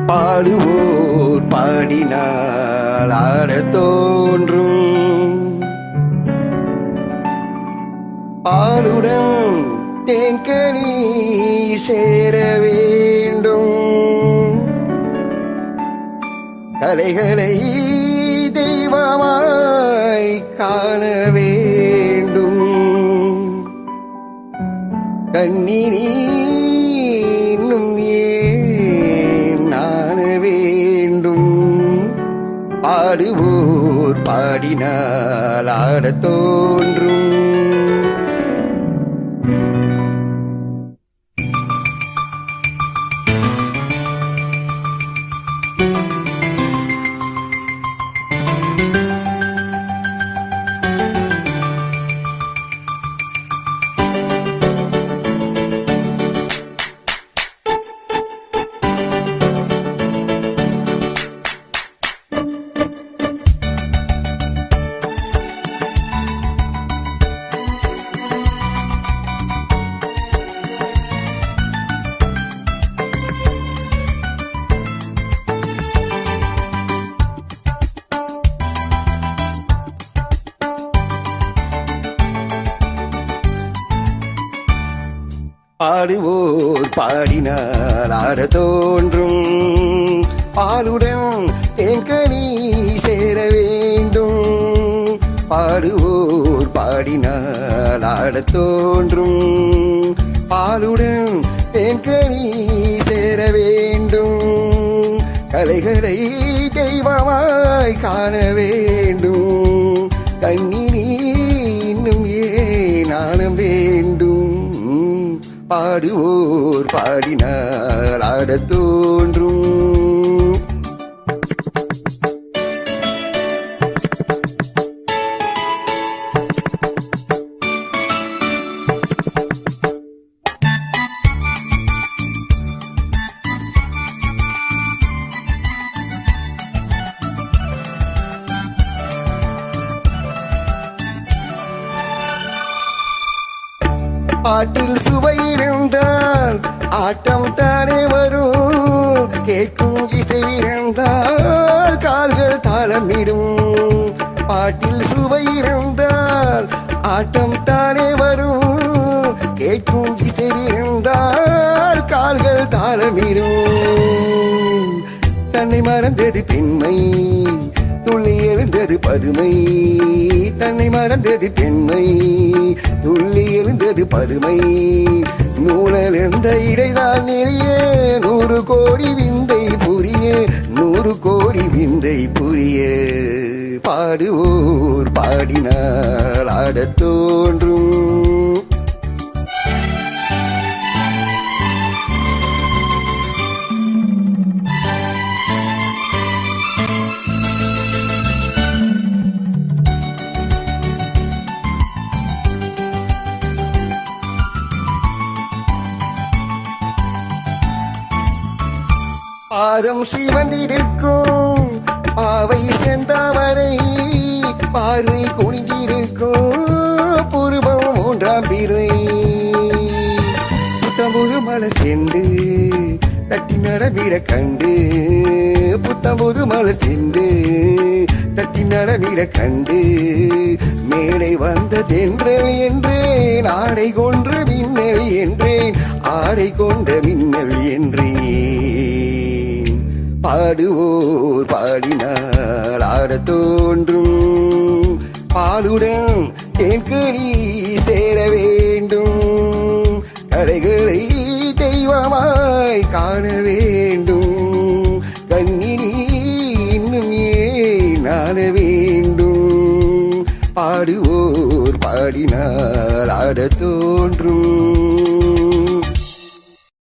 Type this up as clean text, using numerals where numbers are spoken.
பாடுவோர் பாடினால் ஆடத் தோன்றும். பாலுடன் தேன்கனி சேர வேண்டும். கலைகளை தெய்வமாய் காண வேண்டும். கண்ணினி இன்னும் ஏன் நாண வேண்டும். பாடுவோர் பாடினால் ஆடத் தோன்றும். பாடுவோர் பாடினால் ஆடத் தோன்றும். பாலுடன் தேன்கனி சேர வேண்டும். பாடுவோர் பாடினால் ஆடத் தோன்றும். பாலுடன் தேன்கனி சேர வேண்டும். கலைகளை தெய்வமாய் காண வேண்டும். கண்ணினி இன்னும் ஏன் நாணம் வேண்டும். பாடுவோர் பாடினால் ஆடத் தோன்றும். பாட்டில் சுவை இருந்தால் ஆட்டம் தானே வரும். கேட்கும் இசை இருந்தால் கால்கள் தாளமிடும். பாட்டில் சுவை இருந்தால் ஆட்டம் தானே வரும். கேட்கும் இசை இருந்தால் கால்கள் தாளமிடும். தன்னை மறந்தது பெண்மை, துள்ளி எழுந்தது பதுமை. தன்னை மறந்தது பெண்மை, துள்ளி எழுந்தது பதுமை. நூலல் என்ற இடைதான் நெறிய 100 கோடி விந்தை புரிய. 100 கோடி விந்தை புரிய. பாடுவோர் பாடினால் ஆடத் தோன்றும். பாதம் சிவந்திருக்கும் பாவை செந்தாமரை. பார்வை குனிந்திருக்கும் புருவம் 3ஆம் பிறை. புத்தம்புது மலர் சென்று தட்டி நடமிட கண்டு. புத்தம்புது மலர் சென்று தட்டி நடமிட கண்டு. மேடை வந்த தென்றல் என்றேன், ஆடை கொன்ற மின்னல் என்றேன். ஆடை கொண்ட மின்னல் என்றேன். பாடுவோர் பாடினால் ஆடத் தோன்றும். பாலுடன் தேன்கனி சேர வேண்டும். கலைகளை தெய்வமாய் காண வேண்டும். கண்ணினி இன்னும் ஏன் நாண வேண்டும். பாடுவோர் பாடினால் ஆடத் தோன்றும்.